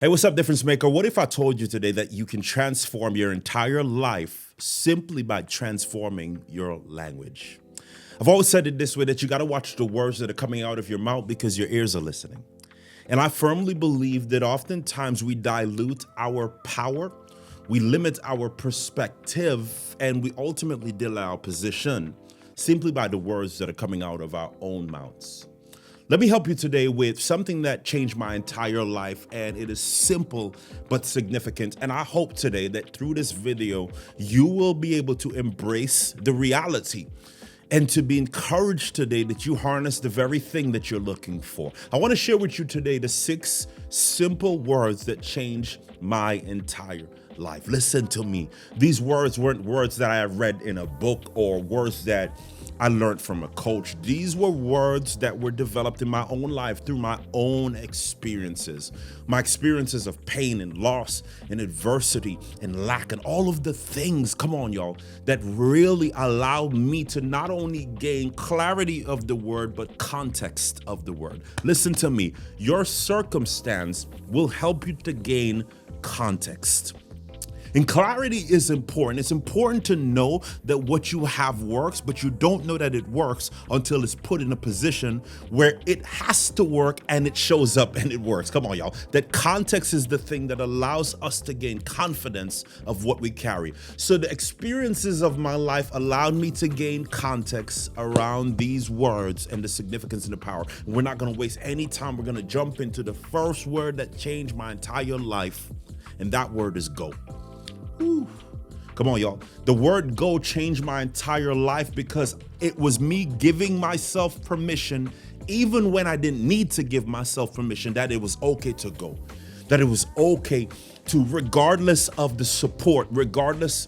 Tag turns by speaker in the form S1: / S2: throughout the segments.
S1: Hey, what's up, difference maker? What if I told you today that you can transform your entire life simply by transforming your language? I've always said it this way that you got to watch the words that are coming out of your mouth because your ears are listening. And I firmly believe that oftentimes we dilute our power, we limit our perspective, and we ultimately delay our position simply by the words that are coming out of our own mouths. Let me help you today with something that changed my entire life, and it is simple but significant. And I hope today that through this video, you will be able to embrace the reality and to be encouraged today that you harness the very thing that you're looking for. I want to share with you today the 6 simple words that changed my entire life. Listen to me. These words weren't words that I read in a book or words that I learned from a coach. These were words that were developed in my own life through my own experiences. My experiences of pain and loss and adversity and lack and all of the things, come on, y'all, that really allowed me to not only gain clarity of the word, but context of the word. Listen to me. Your circumstance will help you to gain context. And clarity is important. It's important to know that what you have works, but you don't know that it works until it's put in a position where it has to work and it shows up and it works. Come on, y'all. That context is the thing that allows us to gain confidence of what we carry. So the experiences of my life allowed me to gain context around these words and the significance and the power. And we're not going to waste any time. We're going to jump into the first word that changed my entire life, and that word is go. Whew. Come on, y'all. The word go changed my entire life because it was me giving myself permission, even when I didn't need to give myself permission, that it was okay to go, that it was okay to, regardless of the support, regardless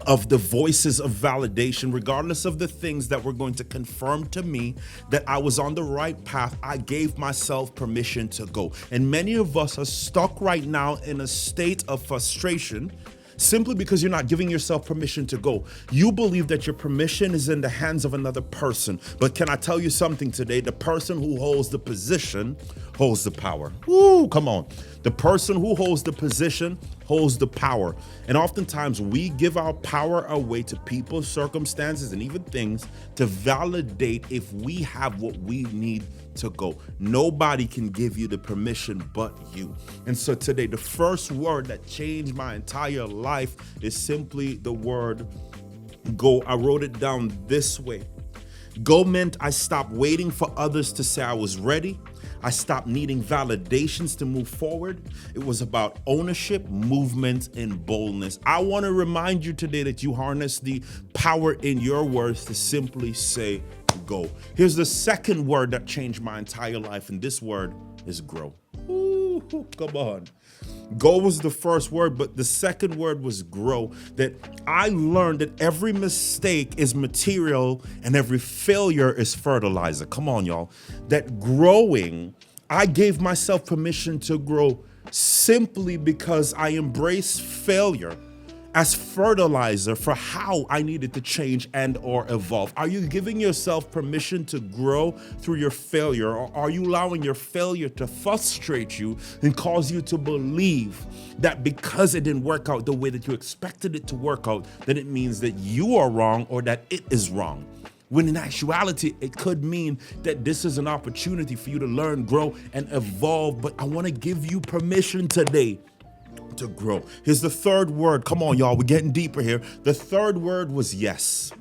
S1: of the voices of validation, regardless of the things that were going to confirm to me that I was on the right path, I gave myself permission to go. And many of us are stuck right now in a state of frustration simply because you're not giving yourself permission to go. You believe that your permission is in the hands of another person. But can I tell you something today? The person who holds the position holds the power. Woo, come on. The person who holds the position holds the power. And oftentimes we give our power away to people, circumstances, and even things to validate if we have what we need to go. Nobody can give you the permission but you. And so today, the first word that changed my entire life is simply the word go. I wrote it down this way. Go meant I stopped waiting for others to say I was ready. I stopped needing validations to move forward. It was about ownership, movement, and boldness. I want to remind you today that you harness the power in your words to simply say go. Here's the second word that changed my entire life, and this word is grow. Ooh, come on. Go was the first word, but the second word was grow. That I learned that every mistake is material and every failure is fertilizer. Come on, y'all. That growing, I gave myself permission to grow simply because I embraced failure as fertilizer for how I needed to change and or evolve. Are you giving yourself permission to grow through your failure, or are you allowing your failure to frustrate you and cause you to believe that because it didn't work out the way that you expected it to work out, that it means that you are wrong or that it is wrong? When in actuality, it could mean that this is an opportunity for you to learn, grow, and evolve. But I want to give you permission today to grow. Here's the third word. Come on, y'all. We're getting deeper here. The third word was yes.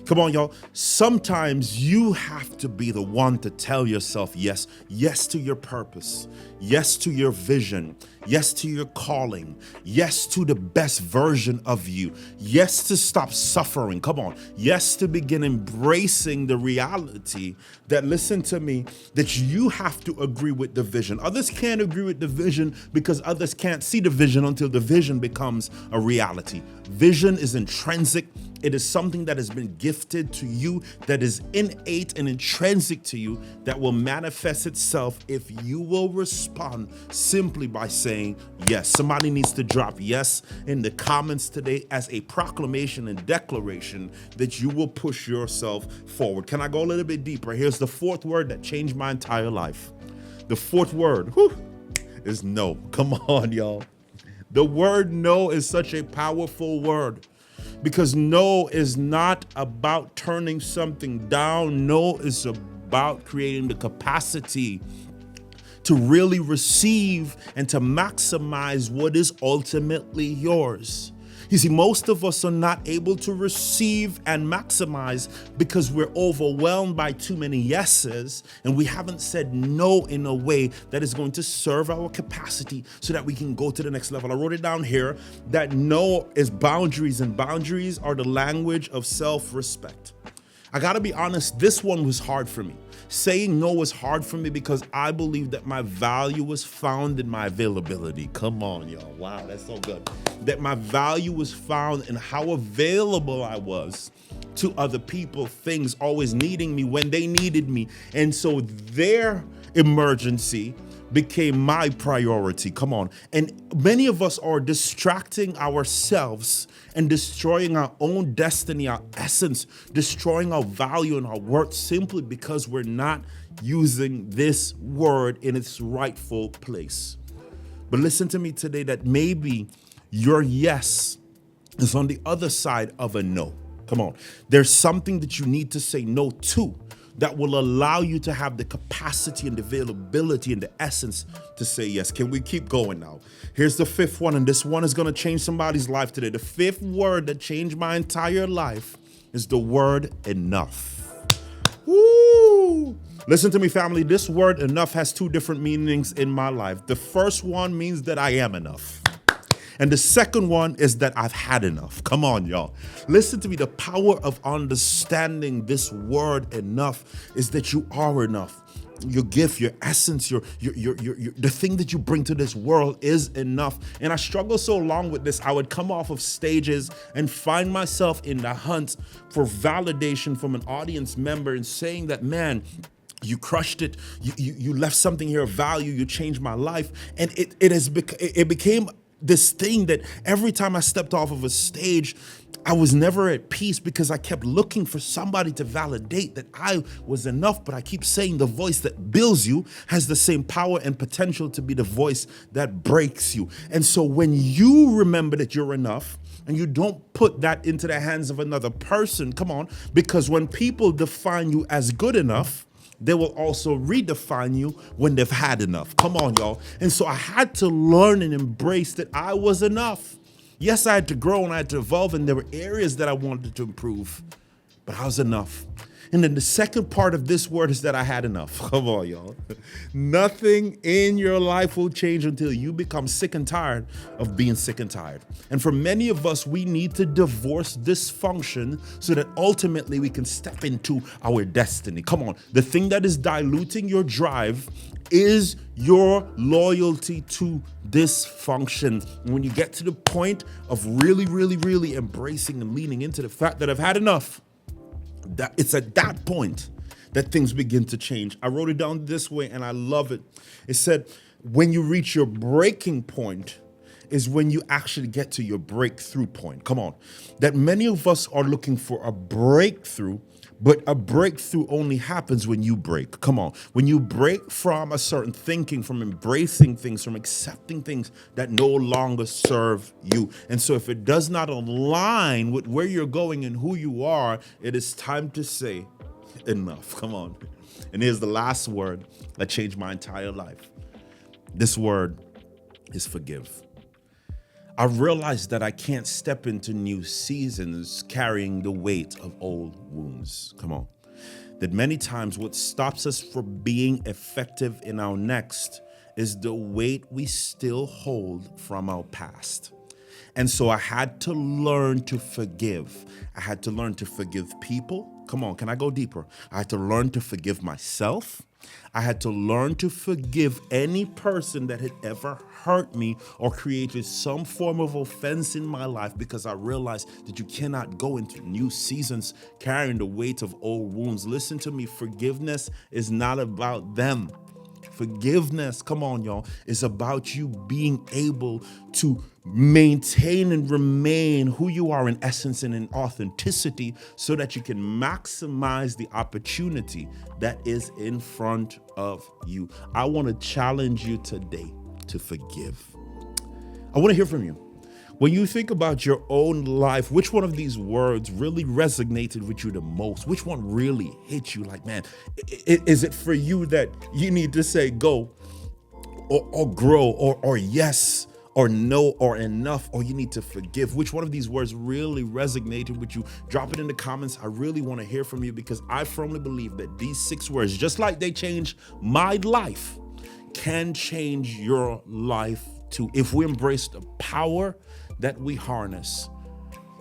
S1: Come on, y'all. Sometimes you have to be the one to tell yourself yes. Yes to your purpose. Yes to your vision. Yes to your calling. Yes to the best version of you. Yes to stop suffering. Come on. Yes to begin embracing the reality that, listen to me, that you have to agree with the vision. Others can't agree with the vision because others can't see the vision until the vision becomes a reality. Vision is intrinsic. It is something that has been gifted to you, that is innate and intrinsic to you, that will manifest itself if you will respond simply by saying yes. Somebody needs to drop yes in the comments today as a proclamation and declaration that you will push yourself forward. Can I go a little bit deeper? Here's the fourth word that changed my entire life. The fourth word, is no. Come on, y'all. The word no is such a powerful word because no is not about turning something down. No is about creating the capacity to really receive and to maximize what is ultimately yours. You see, most of us are not able to receive and maximize because we're overwhelmed by too many yeses and we haven't said no in a way that is going to serve our capacity so that we can go to the next level. I wrote it down here that no is boundaries, and boundaries are the language of self-respect. I gotta be honest, this one was hard for me. Saying no was hard for me because I believe that my value was found in my availability. Come on, y'all. Wow, that's so good. That my value was found in how available I was to other people, things always needing me when they needed me. And so their emergency became my priority. Come on. And many of us are distracting ourselves and destroying our own destiny, our essence, destroying our value and our worth simply because we're not using this word in its rightful place. But listen to me today that maybe your yes is on the other side of a no. Come on. There's something that you need to say no to that will allow you to have the capacity and the availability and the essence to say yes. Can we keep going now? Here's the fifth one, and this one is going to change somebody's life today. The fifth word that changed my entire life is the word enough. Woo! Listen to me, family. This word enough has two different meanings in my life. The first one means that I am enough. And the second one is that I've had enough. Come on, y'all. Listen to me. The power of understanding this word enough is that you are enough. Your gift, your essence, the thing that you bring to this world is enough. And I struggle so long with this. I would come off of stages and find myself in the hunt for validation from an audience member and saying that, man, you crushed it. You left something here of value. You changed my life. And it became this thing that every time I stepped off of a stage, I was never at peace because I kept looking for somebody to validate that I was enough. But I keep saying the voice that builds you has the same power and potential to be the voice that breaks you. And so when you remember that you're enough, and you don't put that into the hands of another person, come on, because when people define you as good enough, they will also redefine you when they've had enough. Come on, y'all. And so I had to learn and embrace that I was enough. Yes, I had to grow and I had to evolve, and there were areas that I wanted to improve, but I was enough. And then the second part of this word is that I had enough. Come on, y'all. Nothing in your life will change until you become sick and tired of being sick and tired. And for many of us, we need to divorce dysfunction so that ultimately we can step into our destiny. Come on. The thing that is diluting your drive is your loyalty to dysfunction. And when you get to the point of really, really, really embracing and leaning into the fact that I've had enough, that it's at that point that things begin to change. I wrote it down this way and I love it. It said, when you reach your breaking point is when you actually get to your breakthrough point. Come on. That many of us are looking for a breakthrough, but a breakthrough only happens when you break. Come on. When you break from a certain thinking, from embracing things, from accepting things that no longer serve you. And so if it does not align with where you're going and who you are, it is time to say enough. Come on. And here's the last word that changed my entire life. This word is forgive. I realized that I can't step into new seasons carrying the weight of old wounds. Come on. That many times what stops us from being effective in our next is the weight we still hold from our past. And so I had to learn to forgive. I had to learn to forgive people. Come on, can I go deeper? I had to learn to forgive myself. I had to learn to forgive any person that had ever hurt me or created some form of offense in my life, because I realized that you cannot go into new seasons carrying the weight of old wounds. Listen to me, forgiveness is not about them. Forgiveness, come on, y'all, is about you being able to maintain and remain who you are in essence and in authenticity so that you can maximize the opportunity that is in front of you. I want to challenge you today to forgive. I want to hear from you. When you think about your own life, which one of these words really resonated with you the most? Which one really hit you like, man, is it for you that you need to say go or grow or yes or no or enough, or you need to forgive? Which one of these words really resonated with you? Drop it in the comments. I really want to hear from you, because I firmly believe that these 6 words, just like they changed my life, can change your life too, if we embrace the power that we harness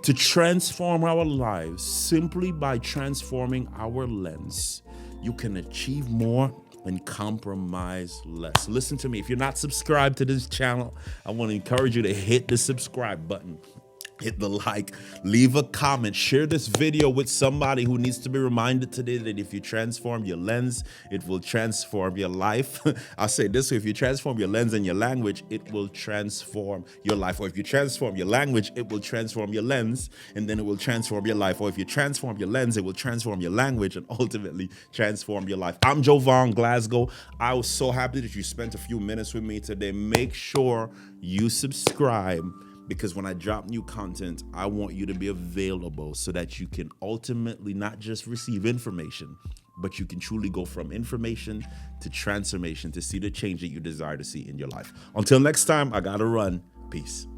S1: to transform our lives simply by transforming our lens. You can achieve more and compromise less. Listen to me. If you're not subscribed to this channel, I want to encourage you to hit the subscribe button. Hit the like, leave a comment, share this video with somebody who needs to be reminded today that if you transform your lens, it will transform your life. I'll say this way: if you transform your lens and your language, it will transform your life. Or if you transform your language, it will transform your lens, and then it will transform your life. Or if you transform your lens, it will transform your language and ultimately transform your life. I'm Jovan, Glasgow. I was so happy that you spent a few minutes with me today. Make sure you subscribe, because when I drop new content, I want you to be available so that you can ultimately not just receive information, but you can truly go from information to transformation to see the change that you desire to see in your life. Until next time, I gotta run. Peace.